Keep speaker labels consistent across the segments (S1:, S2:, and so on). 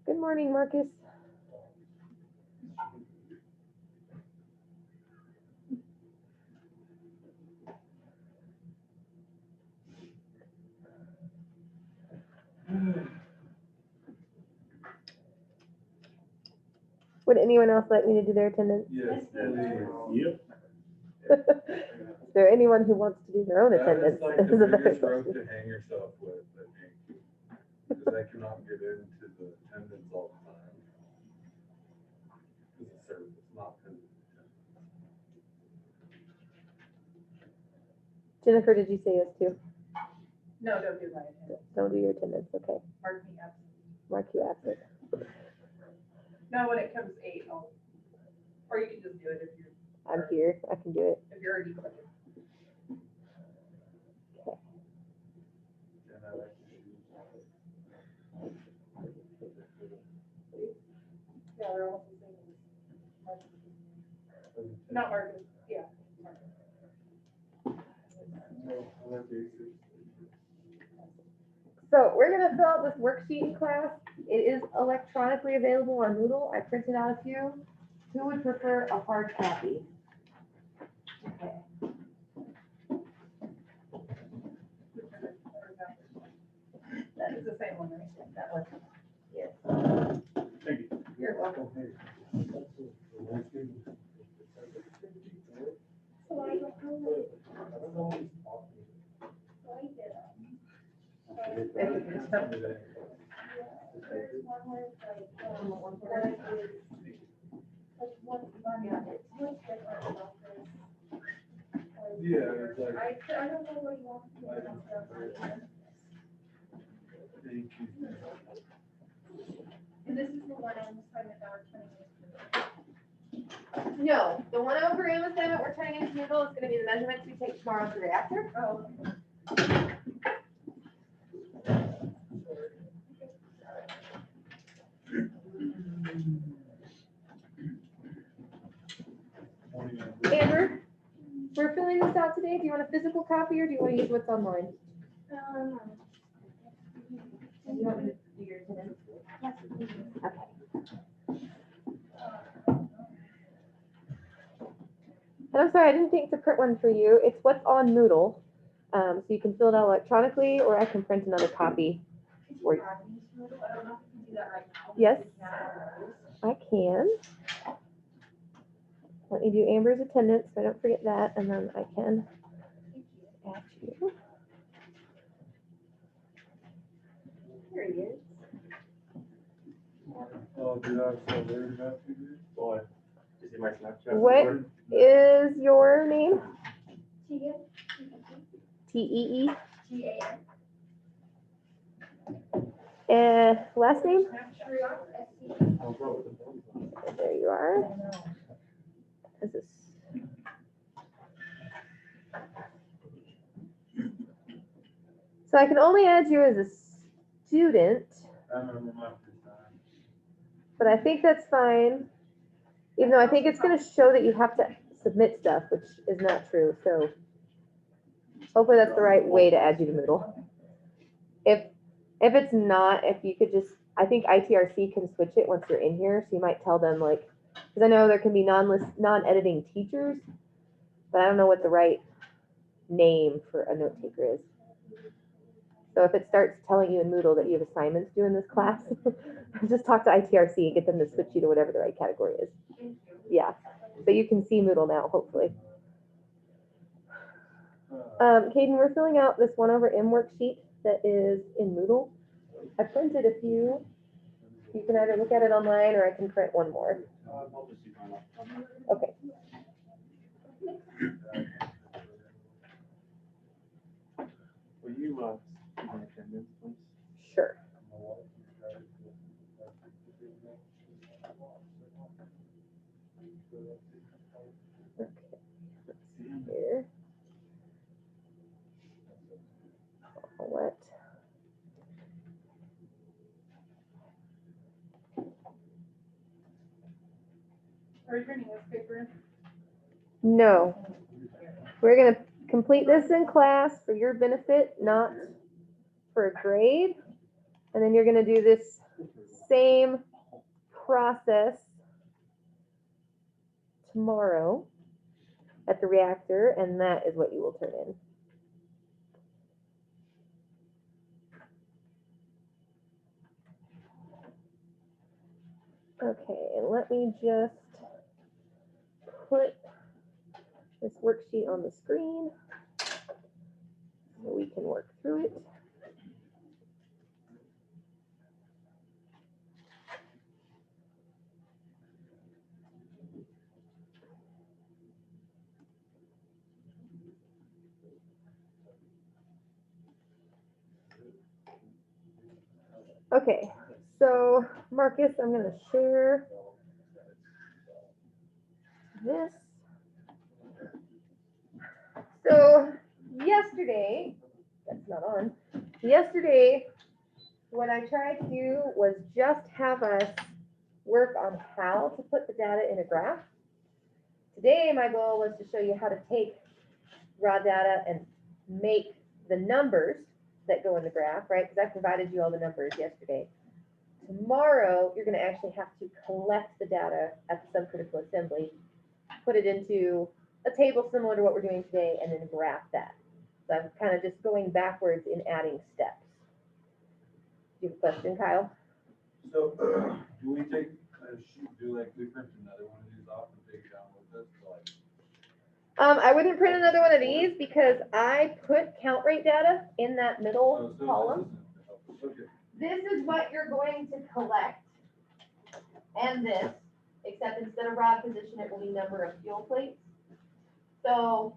S1: Good morning, Marcus. Would anyone else like me to do their attendance?
S2: Yes.
S3: Yep.
S1: Is there anyone who wants to do their own attendance?
S2: That
S1: This
S2: is
S1: is
S2: like
S1: a
S2: the
S1: better
S2: biggest rope
S1: question.
S2: to hang yourself with, I think. Because I cannot get into the attendance all the time. Because the service is not attendance.
S1: Jennifer, did you say yes too?
S4: No, don't do my attendance.
S1: Don't do your attendance. Okay.
S4: Mark me absent.
S1: Mark you absent.
S4: No, when it comes 8, or you can just do it if you're.
S1: I'm here. I can do it.
S4: If you're already clicking.
S2: And I like to
S4: Yeah, they're almost the same. Not Marcus, yeah.
S1: So we're gonna fill out this worksheet in class. It is electronically available on Moodle. I printed out a few. Who would prefer a hard copy? Okay.
S4: That is the same one, right? That one.
S1: Yes.
S3: Thank you.
S4: You're welcome.
S2: Yeah, it's like.
S5: I don't know what you want to do.
S2: Thank you.
S5: And this is the one on the side that we're turning into.
S1: No, the one over in assignment we're turning into Moodle is gonna be the measurements we take tomorrow at the reactor.
S5: Oh.
S1: Amber, we're filling this out today. Do you want a physical copy or do you want to use what's online? Do you want me to do your attendance? Okay. And I'm sorry, I didn't think to print one for you. It's what's on Moodle. So you can fill it out electronically or I can print another copy. Or,
S5: I don't know if you can do that right now.
S1: yes, I can. Let me do Amber's attendance so I don't forget that, and then I can add you. There he is.
S2: Oh, dude, I'm so worried about you, dude.
S3: Boy, you see my Snapchat?
S1: What is your name?
S5: Tia,
S1: T-E-E.
S5: T-A-N.
S1: Last name?
S5: Shriok, S-C.
S1: There you are. Is this? So I can only add you as a student,
S2: I remember my first time.
S1: but I think that's fine. Even though I think it's gonna show that you have to submit stuff, which is not true, so hopefully that's the right way to add you to Moodle. If it's not, if you could just, I think ITRC can switch it once you're in here, so you might tell them like, because I know there can be non-editing teachers, but I don't know what the right name for a note taker is. So if it starts telling you in Moodle that you have assignments due in this class, just talk to ITRC and get them to switch you to whatever the right category is. Yeah, so you can see Moodle now, hopefully. Caden, we're filling out this 1 over M worksheet that is in Moodle. I printed a few. You can either look at it online or I can print one more.
S3: I'll just use mine.
S1: Okay.
S3: Will you, keep my attendance, please?
S1: Sure. Okay, let's see here. What?
S4: Are you turning this paper in?
S1: No. We're gonna complete this in class for your benefit, not for a grade. And then you're gonna do this same process tomorrow at the reactor, and that is what you will turn in. Okay, and let me just put this worksheet on the screen so we can work through it. Okay, so Marcus, I'm going to share this. So yesterday, that's not on. Yesterday, what I tried to do was just have us work on how to put the data in a graph. Today, my goal was to show you how to take raw data and make the numbers that go in the graph, right? Because I provided you all the numbers yesterday. Tomorrow, you're going to actually have to collect the data at the subcritical assembly, put it into a table similar to what we're doing today, and then graph that. So I'm kind of just going backwards in adding steps. Do you have a question, Kyle?
S2: So, do we take a sheet, do like we print another one of these off and take it down with us, so like?
S1: I wouldn't print another one of these because I put count rate data in that middle
S2: So
S1: column.
S2: this isn't- Okay.
S1: This is what you're going to collect. And this, except instead of rod position, it will be number of fuel plates. So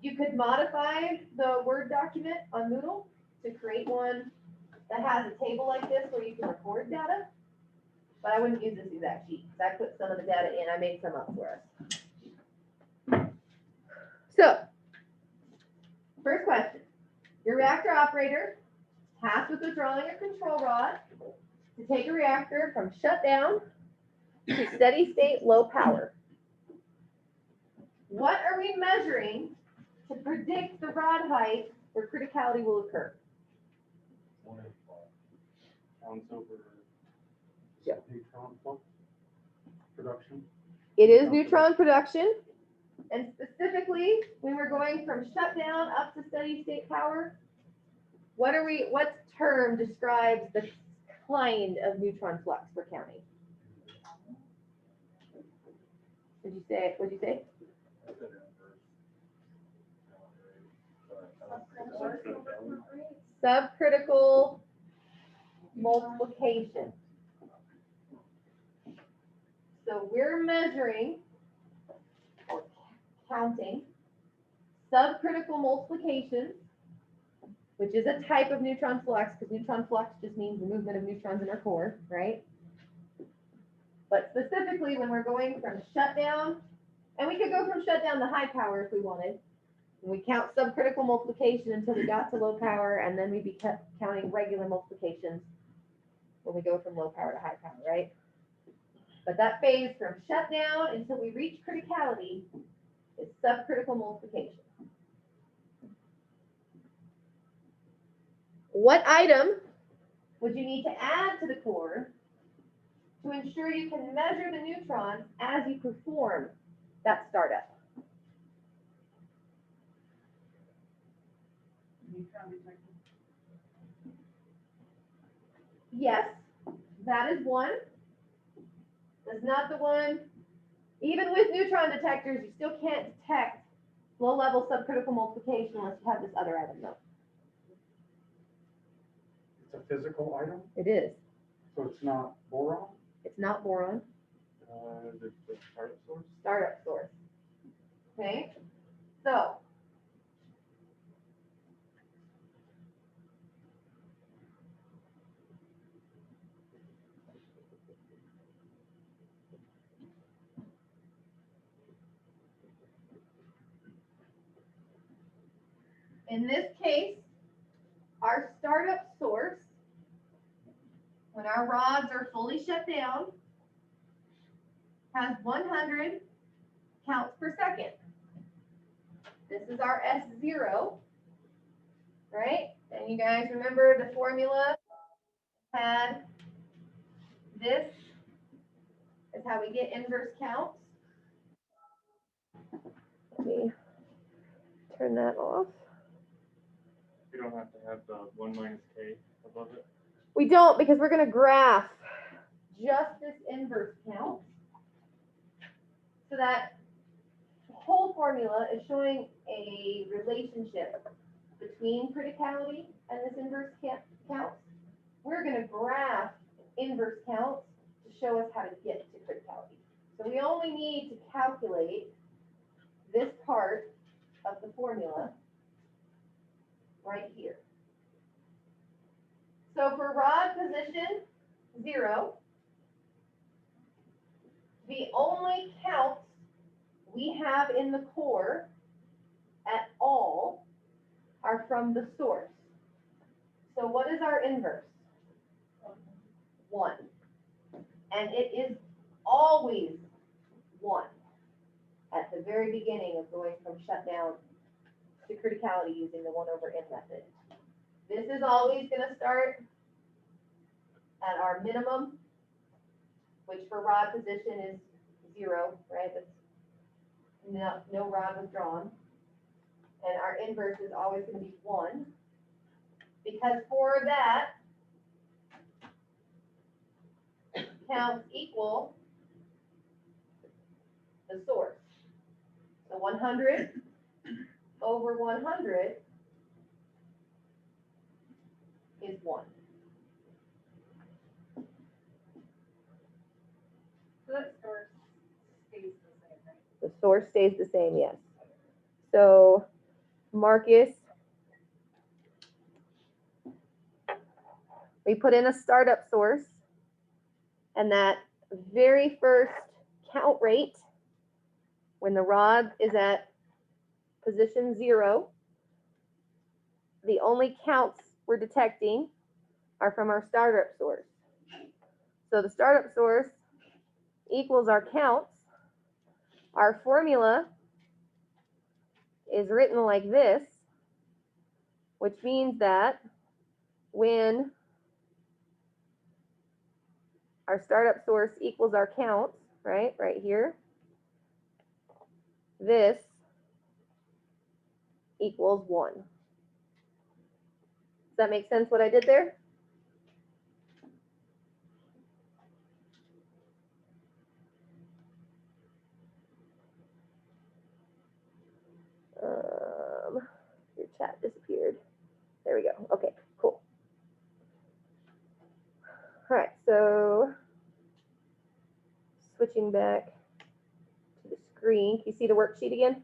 S1: you could modify the Word document on Moodle to create one that has a table like this where you can record data. But I wouldn't use this exact sheet because I put some of the data in. I made some up for us. So, first question. Your reactor operator tasked with withdrawing a control rod to take a reactor from shutdown to steady state low power. What are we measuring to predict the rod height where criticality will occur?
S2: 185.
S3: Counts over.
S1: Yeah.
S3: Neutron flux production.
S1: It is neutron production. And specifically, when we're going from shutdown up to steady state power, what term describes the kind of neutron flux we're counting? What'd you say?
S2: I said inverse.
S1: Subcritical multiplication. So we're measuring or counting subcritical multiplication, which is a type of neutron flux, because neutron flux just means the movement of neutrons in our core, right? But specifically when we're going from shutdown, and we could go from shutdown to high power if we wanted. And we count subcritical multiplication until we got to low power, and then we'd be counting regular multiplications when we go from low power to high power, right? But that phase from shutdown until we reach criticality is subcritical multiplication. What item would you need to add to the core to ensure you can measure the neutrons as you perform that startup?
S4: Neutron detector.
S1: Yes, that is one. That's not the one. Even with neutron detectors, you still can't detect low-level subcritical multiplication unless you have this other item, though.
S3: It's a physical item,
S1: It is.
S3: so it's not boron.
S1: It's not boron.
S3: The startup source.
S1: Startup source. Okay, so in this case, our startup source, when our rods are fully shut down, has 100 counts per second. This is our S0, right? And you guys remember the formula had this is how we get inverse counts. Let me turn that off.
S3: You don't have to have the 1 minus k above it.
S1: We don't, because we're going to graph just this inverse count. So that whole formula is showing a relationship between criticality and this inverse count. We're going to graph inverse counts to show us how to get to criticality. So we only need to calculate this part of the formula right here. So for rod position 0, the only counts we have in the core at all are from the source. So what is our inverse? 1. And it is always 1 at the very beginning of going from shutdown to criticality using the 1/n method. This is always going to start at our minimum, which for rod position is 0, right? That's no rod withdrawn. And our inverse is always going to be 1, because for that, counts equal the source. So 100 over 100 is 1.
S4: So that source stays the same, right?
S1: The source stays the same, yes. So Marcus, we put in a startup source, and that very first count rate, when the rod is at position 0, the only counts we're detecting are from our startup source. So the startup source equals our counts. Our formula is written like this, which means that when our startup source equals our counts, right here, this equals 1. Does that make sense what I did there? Your chat disappeared. There we go. Okay, cool. All right, so switching back to the screen. Can you see the worksheet again?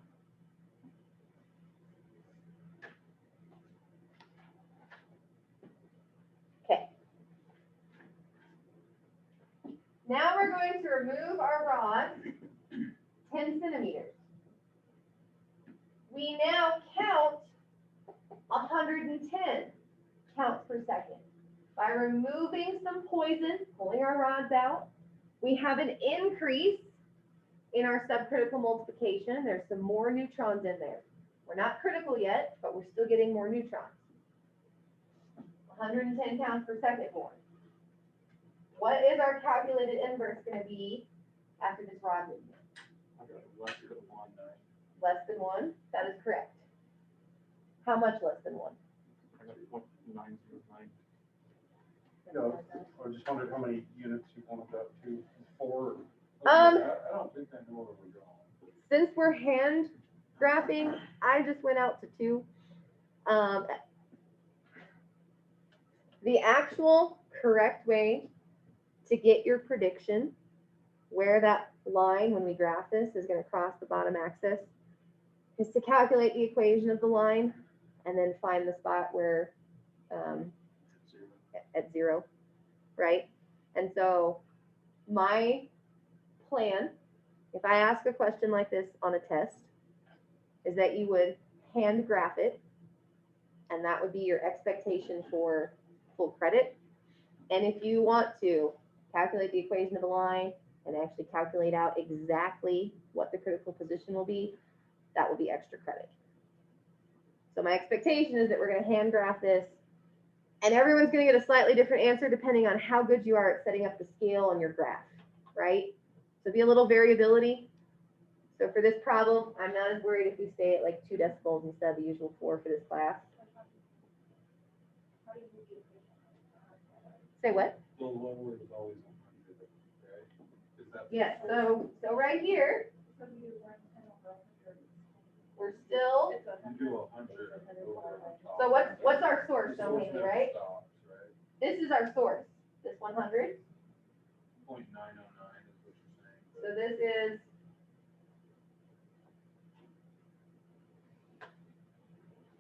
S1: Okay. Now we're going to remove our rod 10 centimeters. We now count 110 counts per second. By removing some poison, pulling our rods out, we have an increase in our subcritical multiplication. There's some more neutrons in there. We're not critical yet, but we're still getting more neutrons. 110 counts per second more. What is our calculated inverse going to be after this rod movement?
S3: I got less than 1, 9.
S1: Less than 1? That is correct. How much less than 1?
S3: I got 0.909.
S2: I just wondered how many units you wanted that to, 4?
S1: Um,
S2: I don't think I know where we're going.
S1: Since we're hand graphing, I just went out to 2. The actual correct way to get your prediction where that line, when we graph this, is going to cross the bottom axis is to calculate the equation of the line and then find the spot where at 0, right? And so my plan, if I ask a question like this on a test, is that you would hand graph it, and that would be your expectation for full credit. And if you want to calculate the equation of the line and actually calculate out exactly what the critical position will be, that will be extra credit. So my expectation is that we're going to hand graph this And everyone's gonna get a slightly different answer depending on how good you are at setting up the scale on your graph, right? So be a little variability. So for this problem, I'm not as worried if we stay at like 2 decibels instead of the usual 4 for this class.
S5: How do you do the
S1: Say what?
S2: The lower is always 100, right? Is that?
S1: Yes, so right here,
S5: So you run 10 over 100.
S1: we're still,
S4: It's a
S2: You do 100 over on top.
S1: so what's our source,
S2: The
S1: though,
S2: source
S1: Haley,
S2: never
S1: right?
S2: stops, right?
S1: This is our source, this 100.
S2: 0.909 is what you're saying.
S1: So this is,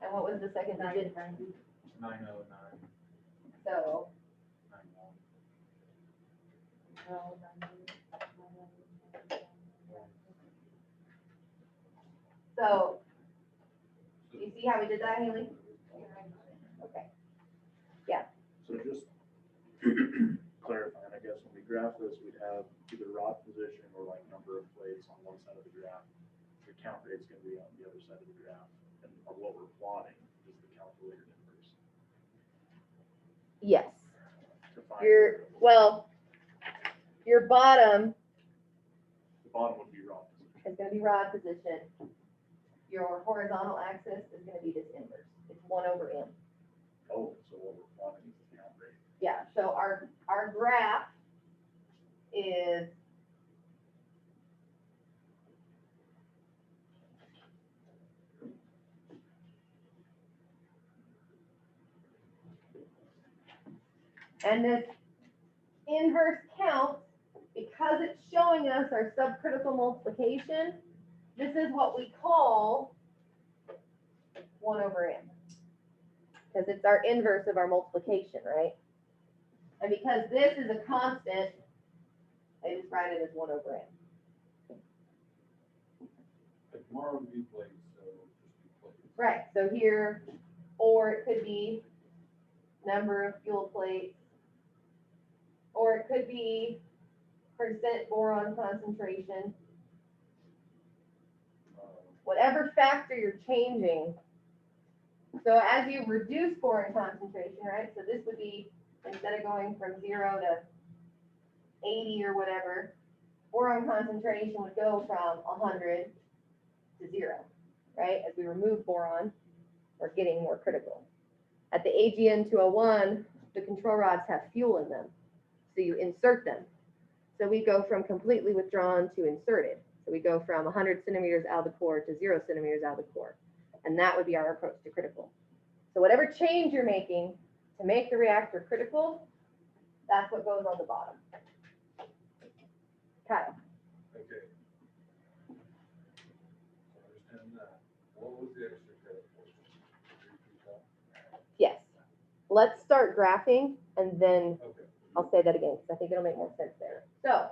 S1: and what was the second digit?
S2: 909,
S1: So,
S2: 91.
S1: so, you see how we did that, Haley? Okay.
S6: So just clarifying, I guess, when we graph this, we'd have either rod position or like number of plates on one side of the graph. The count rate's gonna be on the other side of the graph, and what we're plotting is the calculated inverse.
S1: Yes.
S6: To find
S1: Your bottom
S6: The bottom would be rod position.
S1: is gonna be rod position. Your horizontal axis is gonna be this inverse. It's 1 over m.
S6: Oh, so what we're plotting is the count rate.
S1: Yeah, so our graph is and this inverse count, because it's showing us our subcritical multiplication, this is what we call 1 over m. Because it's our inverse of our multiplication, right? And because this is a constant, I just write it as 1 over m.
S2: Like tomorrow would be plates, so just be plates.
S1: Right, so here, or it could be number of fuel plates, or it could be percent boron concentration. Whatever factor you're changing. So as you reduce boron concentration, right, so this would be, instead of going from 0 to 80 or whatever, boron concentration would go from 100 to 0, right? As we remove boron, we're getting more critical. At the AGN 201, the control rods have fuel in them, so you insert them. So we go from completely withdrawn to inserted. So we go from 100 centimeters out of the core to 0 centimeters out of the core. And that would be our approach to critical. So whatever change you're making to make the reactor critical, that's what goes on the bottom. Kyle.
S2: Okay. So understand that. What was the extra credit portion?
S1: Yes. Let's start graphing and then
S2: Okay.
S1: I'll say that again because I think it'll make more sense there. So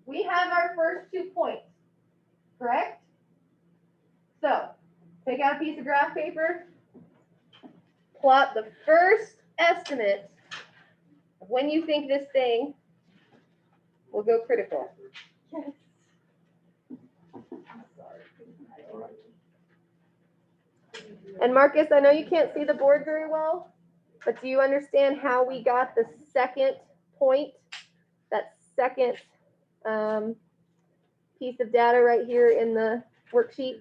S1: we have our first 2 points, correct? So take out a piece of graph paper, plot the first estimate of when you think this thing will go critical. Yes. And Marcus, I know you can't see the board very well, but do you understand how we got the second point, that second piece of data right here in the worksheet?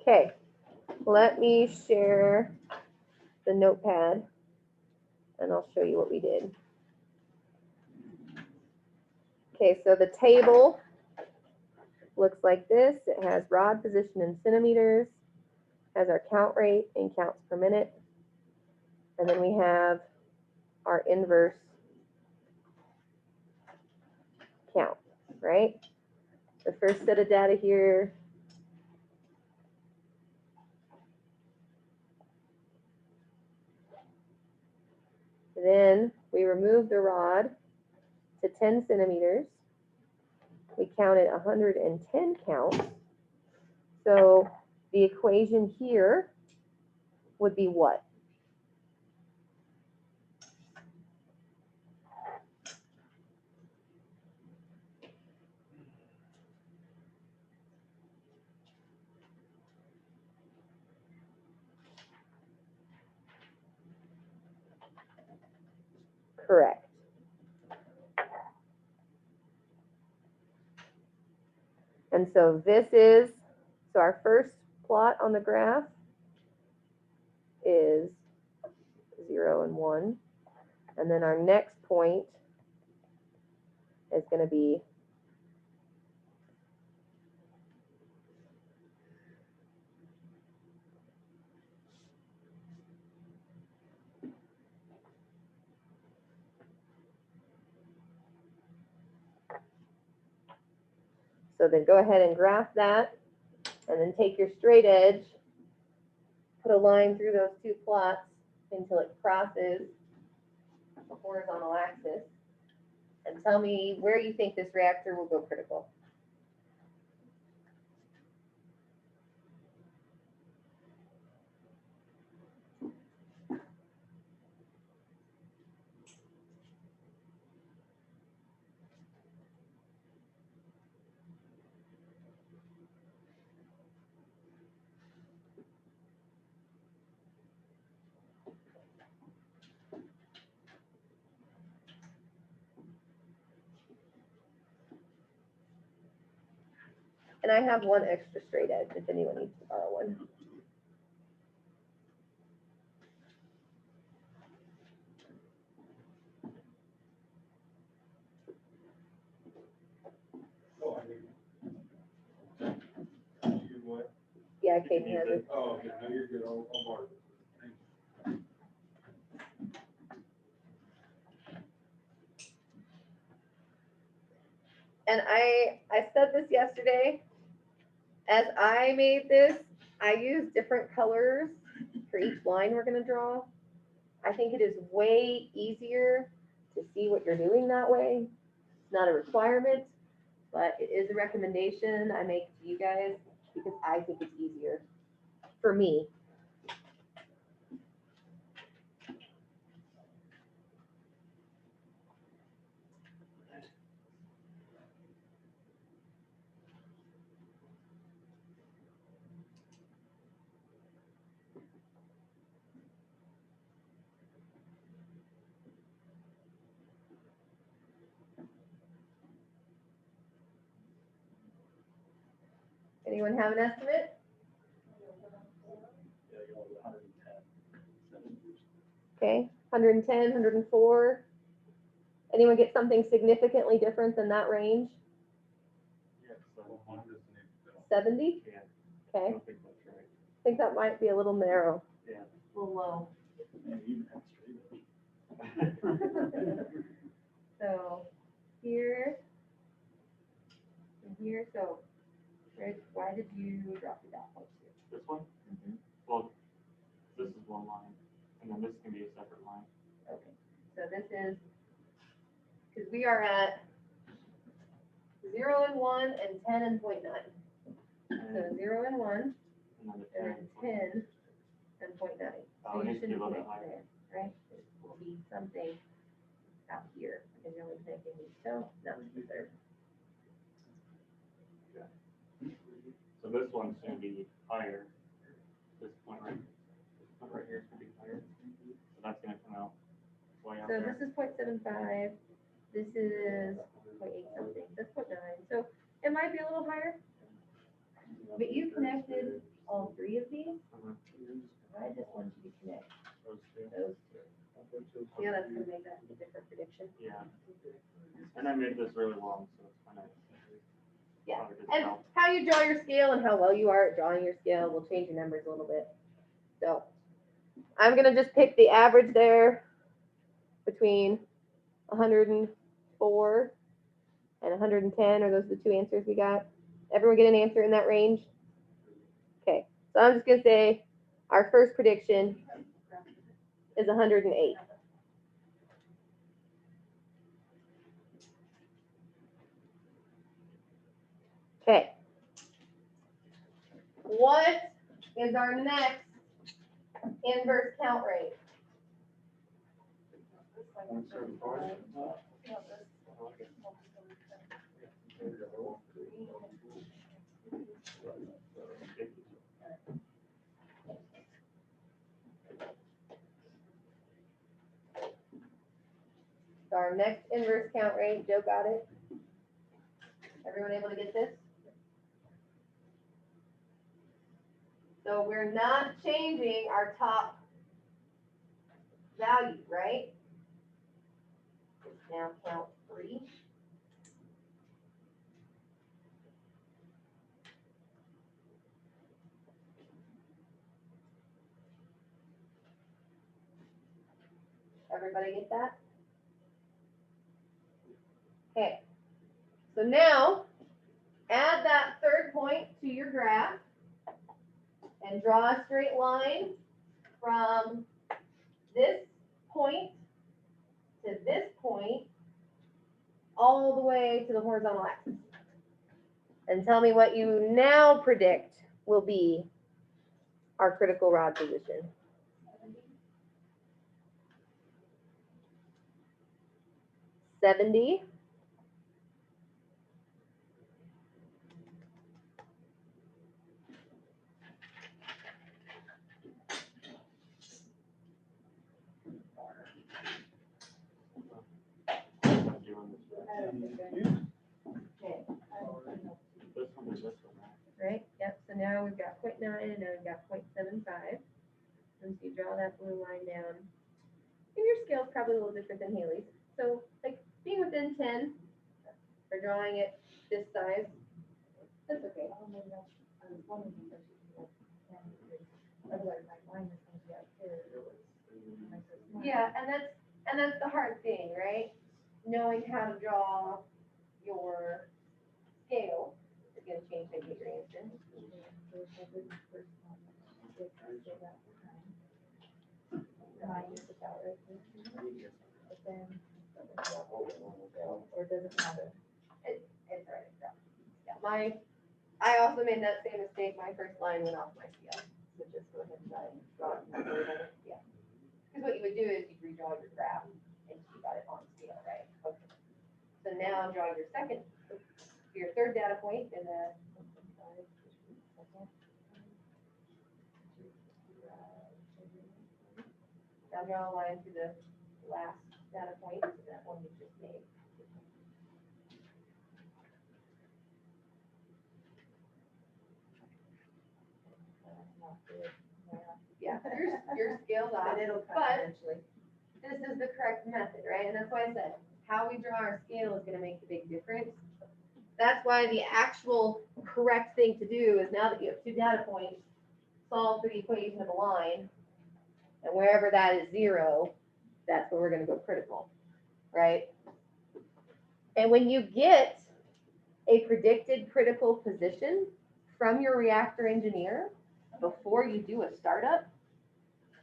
S1: Okay, let me share the notepad and I'll show you what we did. Okay, so the table looks like this. It has rod position in centimeters, has our count rate in counts per minute, and then we have our inverse count, right? The first set of data here. Then we remove the rod to 10 centimeters. We counted 110 counts. So the equation here would be what? Correct. And so this is, so our first plot on the graph is 0 and 1. And then our next point is going to be so then go ahead and graph that, and then take your straight edge, put a line through those two plots until it crosses the horizontal axis, and tell me where you think this reactor will go critical. And I have one extra straight edge if anyone needs to borrow one.
S2: Oh, I mean. You what?
S1: Yeah, Kate has it.
S2: Oh, okay, no, you're good, I'll borrow it. Thank
S1: And I said this yesterday, as I made this, I used different colors for each line we're gonna draw. I think it is way easier to see what you're doing that way. It's not a requirement, but it is a recommendation I make to you guys because I think it's easier for me. Anyone have an estimate?
S6: Yeah, you want 110 centimeters.
S1: Okay, 110, 104. Anyone get something significantly different than that range?
S3: Yeah, so,
S2: you. Well, I'm just an infidel.
S1: 70?
S3: yeah, I
S1: Okay,
S3: don't think that's right.
S1: I think that might be a little narrow.
S3: Yeah.
S1: A little low.
S6: Man, you even have straight edge.
S1: So here and here, so why did you drop the dot points here?
S3: This one? Well, this is one line, and then this can be a separate line.
S1: Okay, so this is, because we are at 0 and 1 and 10 and 0.9. So 0 and 1
S3: And then the
S1: and
S3: 10.
S1: then 10 and 0.9.
S3: Oh,
S1: So
S3: it
S1: you
S3: needs to be a
S1: shouldn't
S3: little bit
S1: connect
S3: higher.
S1: there, right? It will be something out here because you're only connecting these two, not the third.
S3: So this one's gonna be higher. This point right here is gonna be higher. So that's gonna come out way out
S1: So
S3: there.
S1: this is 0.75, this is 0.8 something, that's 0.9, so it might be a little higher. But you connected all three of these,
S3: Mhm.
S1: I just want you to connect
S3: Those two.
S1: those two. Yeah, that's gonna make that a different prediction.
S3: Yeah. And I made this really long, so it's kind of.
S1: Yeah,
S3: probably doesn't
S1: and
S3: help.
S1: how you draw your scale and how well you are at drawing your scale will change your numbers a little bit. So I'm gonna just pick the average there between 104 and 110. Are those the two answers we got? Everyone get an answer in that range? Okay, so I'm just gonna say our first prediction is 108. Okay. What is our next inverse count rate? So our next inverse count rate, Joe got it? Everyone able to get this? So we're not changing our top value, right? It's now count 3. Everybody get that? Okay. So now, add that third point to your graph and draw a straight line from this point to this point all the way to the horizontal axis. And tell me what you now predict will be our critical rod position. 70. Okay.
S3: This one is this one, right?
S1: Right, yep, so now we've got 0.9 and now we've got 0.75. And so you draw that blue line down. And your scale's probably a little different than Haley's. So like being within 10 or drawing it this size, that's okay. Yeah, and that's the hard thing, right? Knowing how to draw your scale is gonna change how you get your answer. It's already done. Yeah, I also made that same mistake. My first line went off my scale. So just go ahead and draw it. Yeah. Because what you would do is you'd redraw your graph and you got it on scale, right? Okay. So now draw your third data point in the now draw a line to the last data point, so that one you just made. Yeah, your scale's off,
S7: But it'll come
S1: but
S7: eventually.
S1: this is the correct method, right? And that's why I said, how we draw our scale is gonna make the big difference. That's why the actual correct thing to do is now that you have 2 data points, solve for the equation of a line, and wherever that is 0, that's where we're gonna go critical, right? And when you get a predicted critical position from your reactor engineer before you do a startup,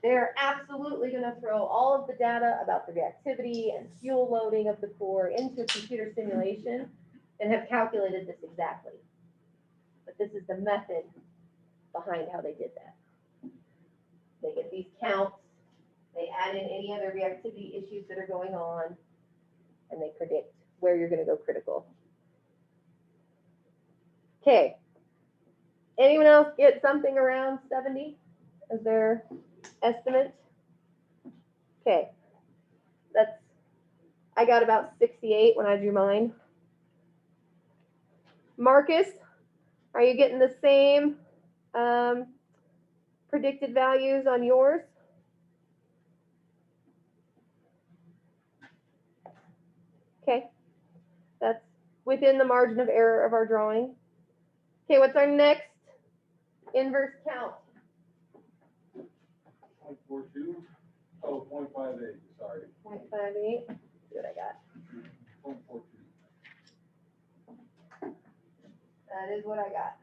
S1: they're absolutely going to throw all of the data about the reactivity and fuel loading of the core into a computer simulation and have calculated this exactly. But this is the method behind how they did that. They get these counts, they add in any other reactivity issues that are going on, and they predict where you're going to go critical. Okay. Anyone else get something around 70 as their estimate? Okay. I got about 68 when I drew mine. Marcus, are you getting the same predicted values on yours? Okay. That's within the margin of error of our drawing. Okay, what's our next inverse count?
S2: 0.42? Oh, 0.58, sorry,
S1: 0.58. See what I got.
S2: 0.42.
S1: That is what I got.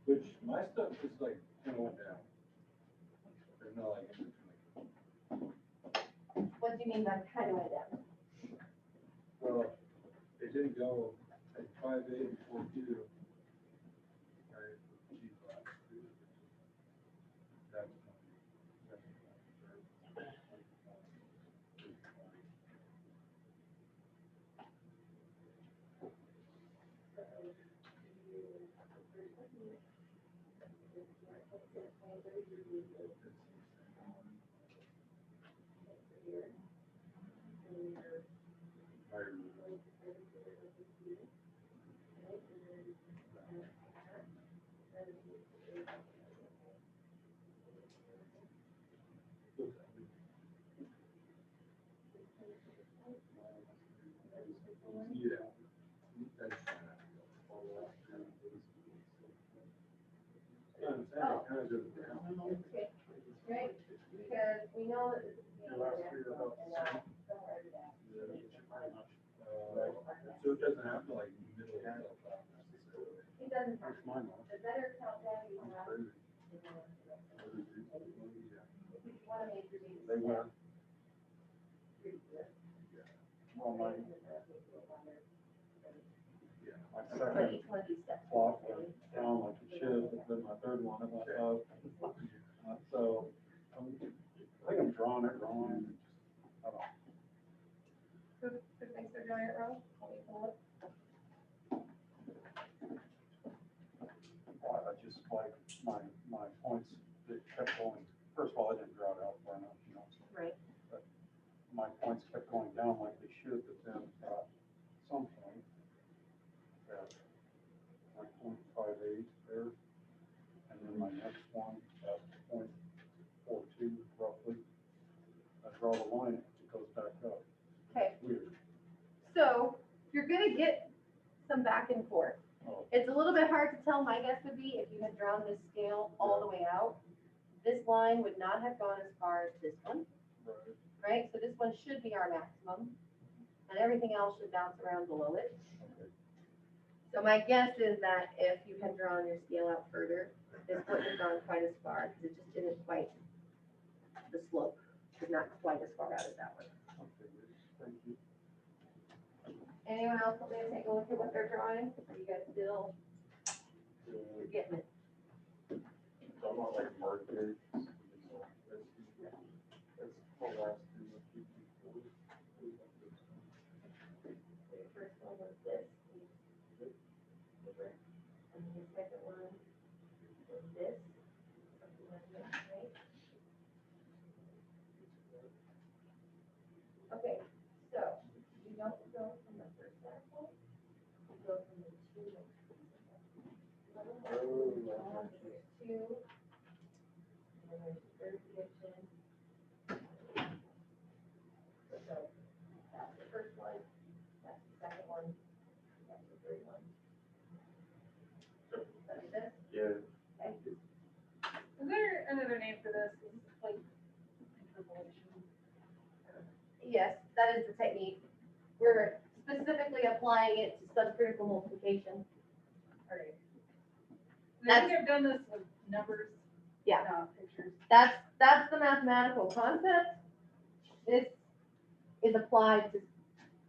S2: Which, my stuff is like, kind of went down. There's no like, in between.
S1: What do you mean by kind of went down?
S2: Well, didn't go at 5.8 and 4.2. Right, for G class. That's yeah. Kind of goes down.
S1: Okay, right, because we know that this is.
S2: Your last three are about the same. So it doesn't have to like middle itself out necessarily.
S1: It doesn't,
S6: Where's mine on?
S1: the better count value you
S2: I'm
S1: have,
S2: crazy.
S1: you wanna make your baby.
S6: They were, well, my second
S1: Each one of these steps.
S6: clock went down like it should, but then my third one, it went up. So, I think I'm drawing it wrong. I don't know.
S4: Who thinks they're doing it wrong? Let me pull it.
S6: I just like my points that kept going, first of all, I didn't draw it out far enough, you know.
S1: Right.
S6: But my points kept going down like they should, but then at some point, at like 0.58 there, and then my next one at 0.42 roughly, I draw the line, it goes back up.
S1: Okay,
S6: Weird.
S1: so you're gonna get some back and forth.
S6: Oh.
S1: It's a little bit hard to tell, my guess would be if you had drawn this scale all the way out, this line would not have gone as far as this one,
S6: Right.
S1: right? So this one should be our maximum, and everything else should bounce around below it.
S6: Okay.
S1: So my guess is that if you had drawn your scale out further, this wouldn't have gone quite as far, because it just didn't quite, the slope is not quite as far out as that one.
S6: Okay, thank you.
S1: Anyone else want me to take a look at what they're drawing? Are you guys still, you're getting it?
S2: So I'm not like market. That's the last two.
S1: So your first one was this. And the second one was this. Something like that, right? Okay, so you don't go from the first sample, you go from the two. There's two. And then there's the third prediction. So that's the first one, that's the second one, that's the third one. That makes sense?
S2: Yeah.
S1: Okay.
S4: Is there another name for this? Is it like interpolation?
S1: Yes, that is the technique. We're specifically applying it to subcritical multiplication.
S4: Alright. I think I've done this with numbers.
S1: Yeah.
S4: Not pictures.
S1: That's the mathematical concept. This is applied to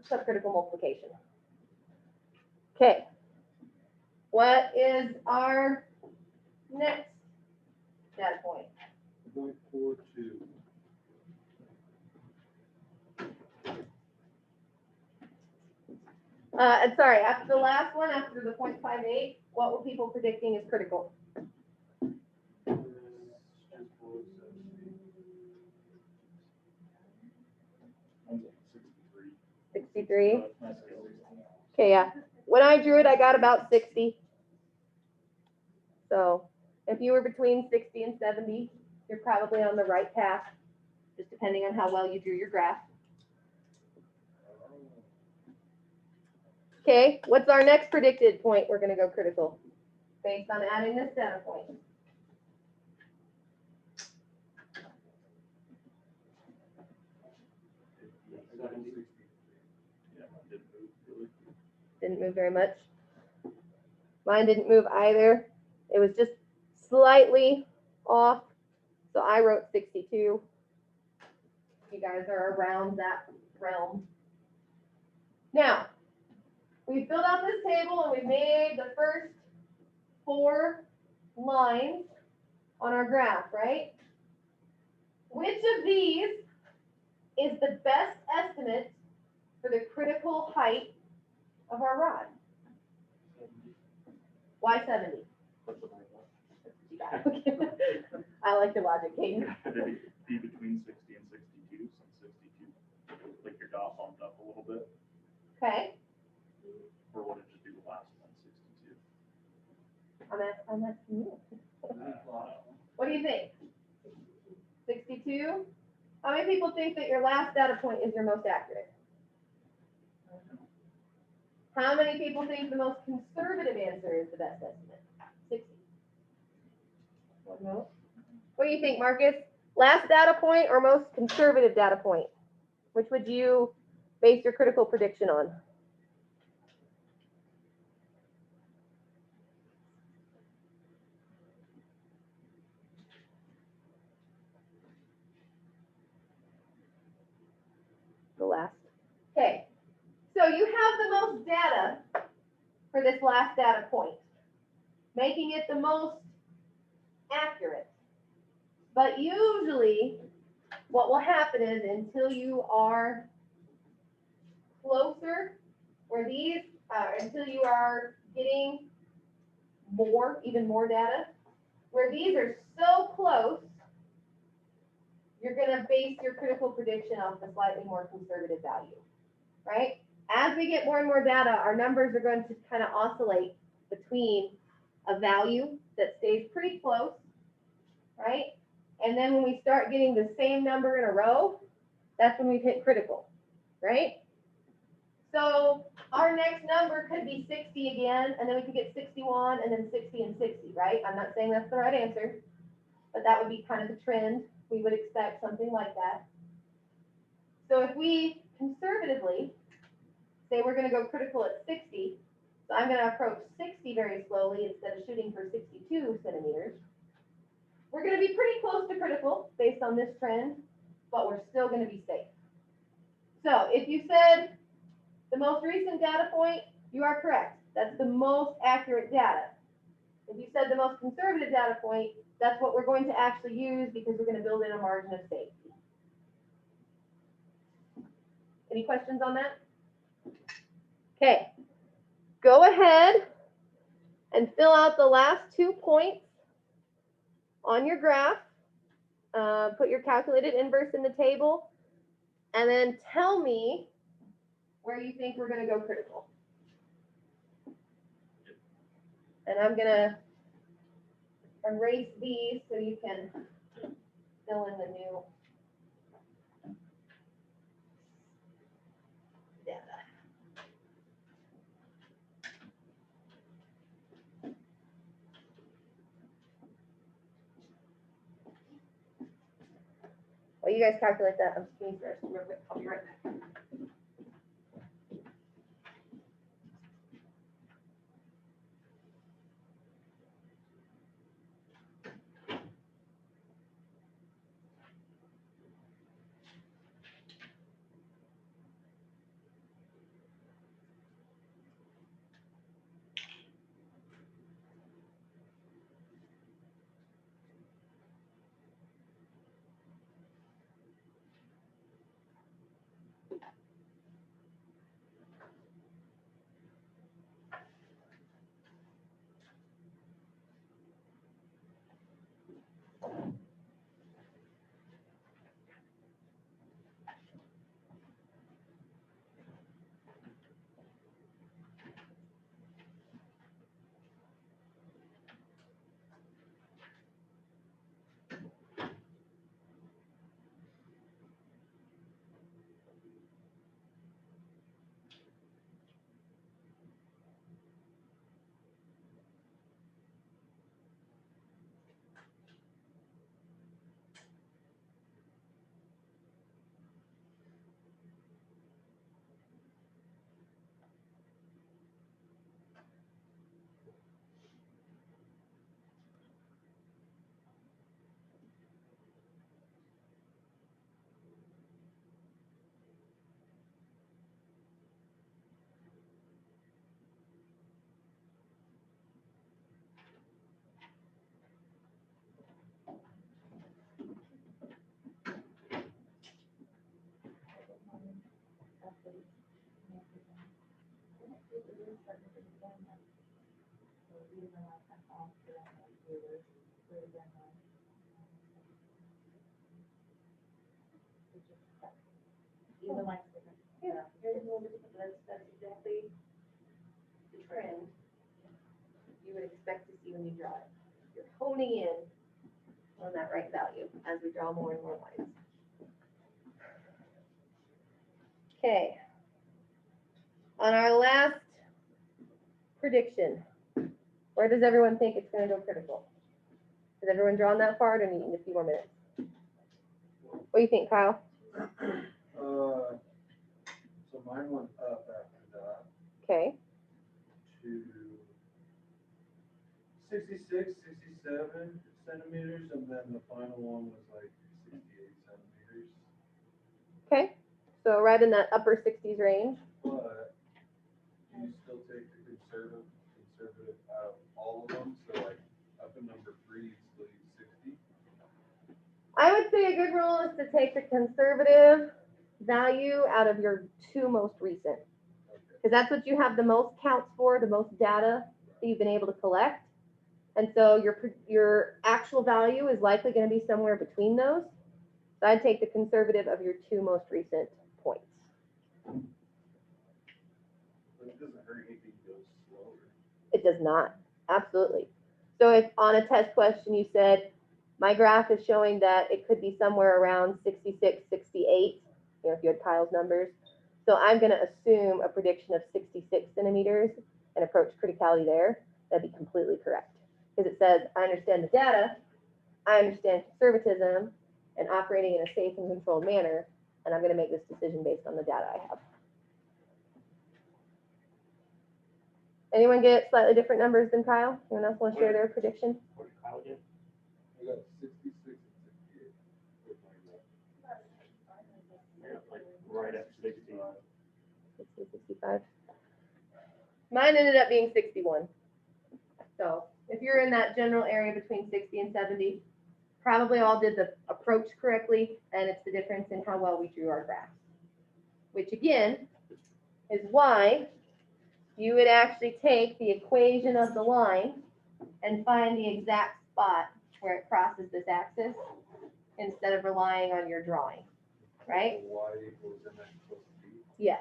S1: subcritical multiplication. Okay. What is our next data point?
S2: 0.42.
S1: And sorry, after the last one, after the 0.58, what were people predicting is critical?
S2: Just below 70.
S1: 63?
S2: That's
S1: Okay, yeah. When I drew it, I got about 60. So if you were between 60 and 70, you're probably on the right path, just depending on how well you drew your graph. Okay, what's our next predicted point we're gonna go critical? Based on adding this data point. Didn't move very much. Mine didn't move either. It was just slightly off. So I wrote 62. You guys are around that realm. Now, we've filled out this table and we've made the first 4 lines on our graph, right? Which of these is the best estimate for the critical height of our rod? Why 70?
S3: What's the right one?
S1: You got it. I like your logic, Hayden.
S7: Could it be between 60 and 62, since 62, like your dot bumped up a little bit,
S1: Okay,
S7: or would it just be the last one, 62?
S1: I'm asking you. What do you think? 62? How many people think that your last data point is your most accurate? How many people think the most conservative answer is the best estimate? 60. One vote. What do you think, Marcus? Last data point or most conservative data point? Which would you base your critical prediction on? The last. Okay. So you have the most data for this last data point, making it the most accurate. But usually what will happen is until you are closer, or these, until you are getting more, even more data, where these are so close, you're gonna base your critical prediction off a slightly more conservative value, right? As we get more and more data, our numbers are going to kind of oscillate between a value that stays pretty close, right? And then when we start getting the same number in a row, that's when we've hit critical, right? So our next number could be 60 again, and then we could get 61, and then 60 and 60, right? I'm not saying that's the right answer, but that would be kind of the trend. We would expect something like that. So if we conservatively say we're going to go critical at 60, so I'm going to approach 60 very slowly instead of shooting for 62 centimeters. We're going to be pretty close to critical based on this trend, but we're still going to be safe. So if you said the most recent data point, you are correct. That's the most accurate data. If you said the most conservative data point, that's what we're going to actually use because we're going to build in a margin of safety. Any questions on that? Okay, go ahead and fill out the last 2 points on your graph. Put your calculated inverse in the table, and then tell me where you think we're going to go critical. And I'm going to erase these so you can fill in the new data. While you guys calculate that, I'm just going to first real quick. I'll be right back.
S5: So even though I cut off the rulers, put it in the. It's just cut. Even the line's different. Yeah, here's a little bit different, that's exactly the trend
S1: You would expect to see when you draw it. You're honing in on that right value as we draw more and more lines. Okay. On our last prediction, where does everyone think it's gonna go critical? Has everyone drawn that far, or do you need a few more minutes? What do you think, Kyle?
S2: So mine went up after that
S1: Okay,
S2: to 66, 67 centimeters, and then the final one was like 68 centimeters.
S1: okay. So right in that upper 60s range.
S2: But you still take the conservative out of all of them, so like up in number 3, you still use 60.
S1: I would say a good rule is to take the conservative value out of your two most recent,
S2: Okay.
S1: because that's what you have the most counts for, the most data that you've been able to collect. And so your actual value is likely going to be somewhere between those. So I'd take the conservative of your two most recent points.
S2: But it doesn't hurt anything to go slower.
S1: It does not, absolutely. So if on a test question you said, my graph is showing that it could be somewhere around 66, 68, if you had Kyle's numbers. So I'm going to assume a prediction of 66 centimeters and approach criticality there. That'd be completely correct. Because it says, I understand the data, I understand conservatism and operating in a safe and controlled manner, and I'm going to make this decision based on the data I have. Anyone get slightly different numbers than Kyle? Anyone else want to share their prediction?
S3: What did Kyle get?
S2: I got 66 and 68 with my graph.
S3: Yeah, like right at 60.
S1: 60, 65. Mine ended up being 61. So if you're in that general area between 60 and 70, probably all did the approach correctly, and it's the difference in how well we drew our graphs. Which again, is why you would actually take the equation of the line and find the exact spot where it crosses this axis instead of relying on your drawing, right?
S2: So y equals mx plus b.
S1: Yes.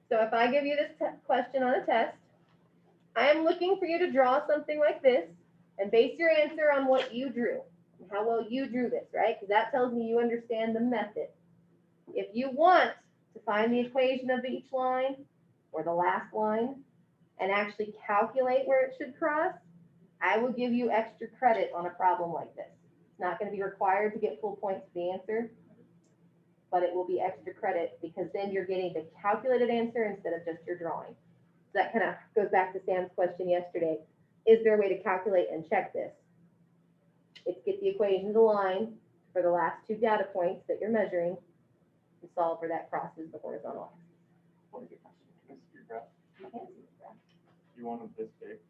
S1: So if I give you this question on a test, I am looking for you to draw something like this and base your answer on what you drew and how well you drew this, right? Because that tells me you understand the method. If you want to find the equation of each line or the last line and actually calculate where it should cross, I will give you extra credit on a problem like this. It's not going to be required to get full points for the answer, but it will be extra credit because then you're getting the calculated answer instead of just your drawing. So that kind of goes back to Sam's question yesterday. Is there a way to calculate and check this? It's get the equation of the line for the last two data points that you're measuring and solve where that crosses the horizontal axis. What was your question?
S3: Can I see your graph?
S1: I can't see the graph.
S3: You want them this big?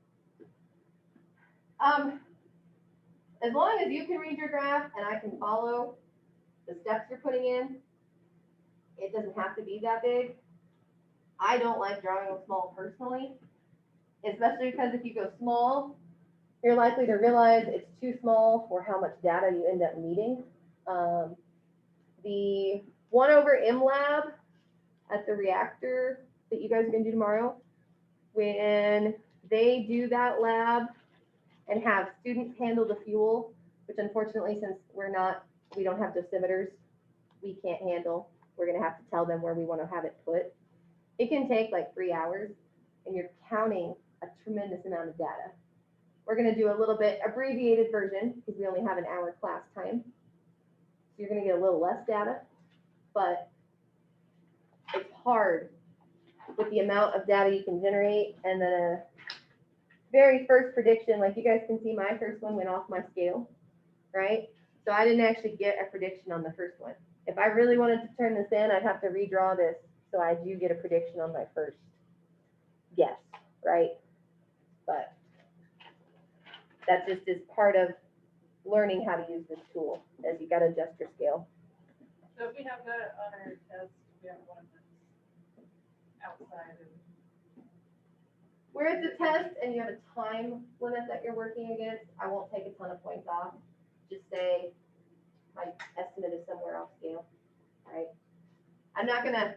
S1: As long as you can read your graph and I can follow the steps you're putting in, it doesn't have to be that big. I don't like drawing them small personally, especially because if you go small, you're likely to realize it's too small for how much data you end up needing. The 1/MLab at the reactor that you guys are going to do tomorrow, when they do that lab and have students handle the fuel, which unfortunately, since we don't have dosimeters, we can't handle. We're going to have to tell them where we want to have it put. It can take like 3 hours, and you're counting a tremendous amount of data. We're going to do a little bit abbreviated version because we only have an hour class time. So you're going to get a little less data, but it's hard with the amount of data you can generate. And then a very first prediction, like you guys can see, my first one went off my scale, right? So I didn't actually get a prediction on the first one. If I really wanted to turn this in, I'd have to redraw this. So I do get a prediction on my first guess, right? But that just is part of learning how to use this tool, as you got to adjust your scale.
S4: So if we have that on our test, we have one that's outside of
S1: where it's a test and you have a time limit that you're working against, I won't take a ton of points off. Just say my estimate is somewhere off scale, right? I'm not gonna,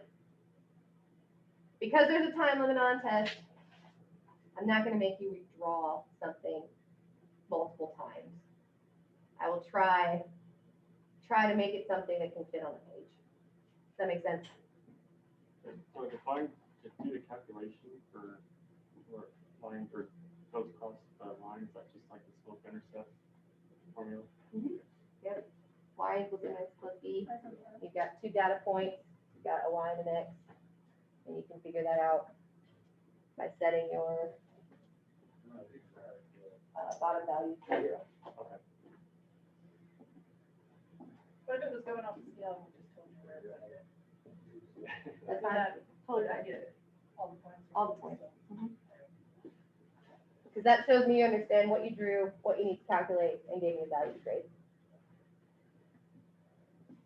S1: because there's a time limit on test, I'm not gonna make you redraw something multiple times. I will try to make it something that can fit on the page. Does that make sense?
S3: So if I just do the calculation for line for coast cost lines, that's just like the slope intercept formula.
S1: Yep. Y equals mx plus b. You've got two data points. You've got a y and an x. And you can figure that out by setting your bottom value to 0.
S3: Okay.
S4: But if it was going off the scale, we just told you where to put it.
S1: That's fine.
S4: Totally, I get it. All the points.
S1: All the points. Because that shows me you understand what you drew, what you need to calculate, and gave me a value grade.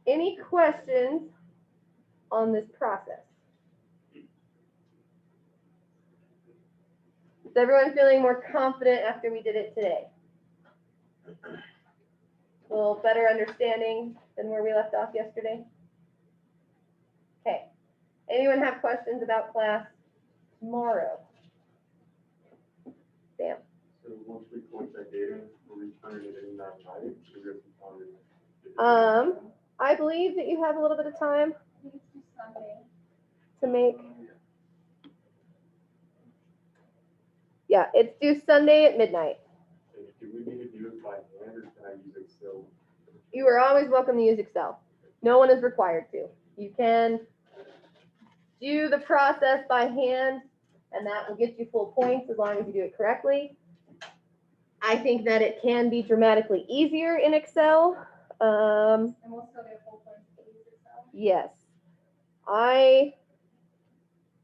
S1: Any questions on this process? Is everyone feeling more confident after we did it today? A little better understanding than where we left off yesterday? Okay. Anyone have questions about class tomorrow? Sam?
S3: So once we collect that data, we'll return it in that night.
S1: I believe that you have a little bit of time to make. Yeah, it's due Sunday at midnight.
S3: Do we need to do it by hand or can I use Excel?
S1: You are always welcome to use Excel. No one is required to. You can do the process by hand, and that will get you full points as long as you do it correctly. I think that it can be dramatically easier in Excel.
S5: And we'll still get full points to use Excel.
S1: Yes. I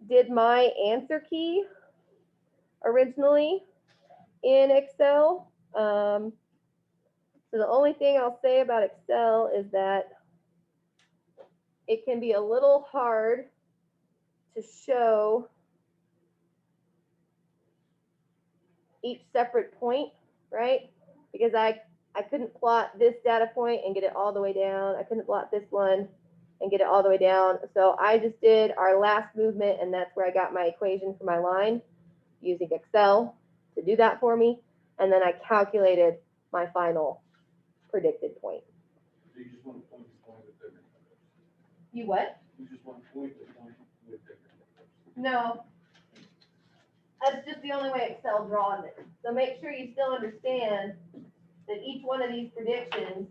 S1: did my answer key originally in Excel. So the only thing I'll say about Excel is that it can be a little hard to show each separate point, right? Because I couldn't plot this data point and get it all the way down. I couldn't plot this one and get it all the way down. So I just did our last movement, and that's where I got my equation for my line using Excel to do that for me. And then I calculated my final predicted point.
S2: So you just want to point to point with different numbers.
S1: You what?
S2: You just want to point to point with different numbers.
S1: No. That's just the only way Excel draws it. So make sure you still understand that each one of these predictions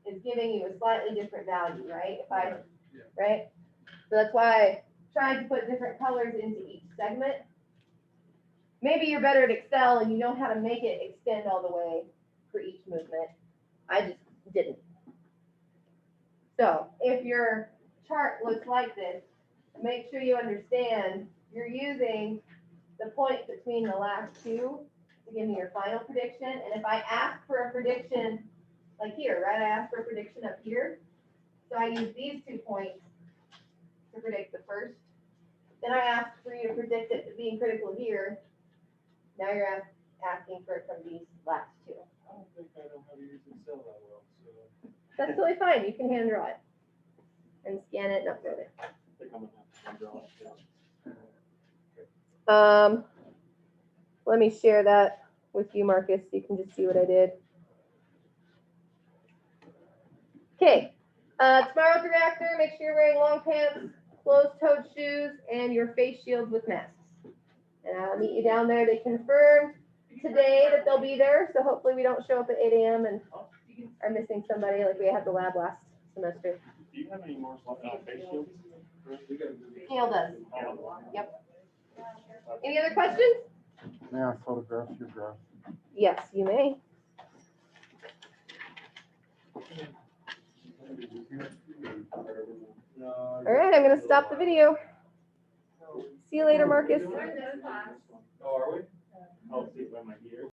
S1: is giving you a slightly different value, right? Right? So that's why I tried to put different colors into each segment. Maybe you're better at Excel and you know how to make it extend all the way for each movement. I just didn't. So if your chart looks like this, make sure you understand you're using the point between the last two to give me your final prediction. And if I ask for a prediction, like here, right? I asked for a prediction up here. So I use these 2 points to predict the first. Then I asked for you to predict it being critical here. Now you're asking for it from these last two.
S2: I don't think I know how to use Excel that well, so.
S1: That's totally fine. You can hand draw it and scan it and upload it.
S3: I think I'm gonna have to draw it down.
S1: Let me share that with you, Marcus, so you can just see what I did. Okay, tomorrow at the reactor, make sure you're wearing long pants, closed-toed shoes, and your face shields with masks. And I'll meet you down there. They confirmed today that they'll be there, so hopefully we don't show up at 8 a.m. and are missing somebody like we had the lab last semester.
S3: Do you have any more face shields?
S2: We gotta move it.
S1: Gail does. Yep. Any other questions?
S6: May I photograph your graph?
S1: Yes, you may.
S2: No.
S1: All right, I'm gonna stop the video. See you later, Marcus.
S2: Oh, are we?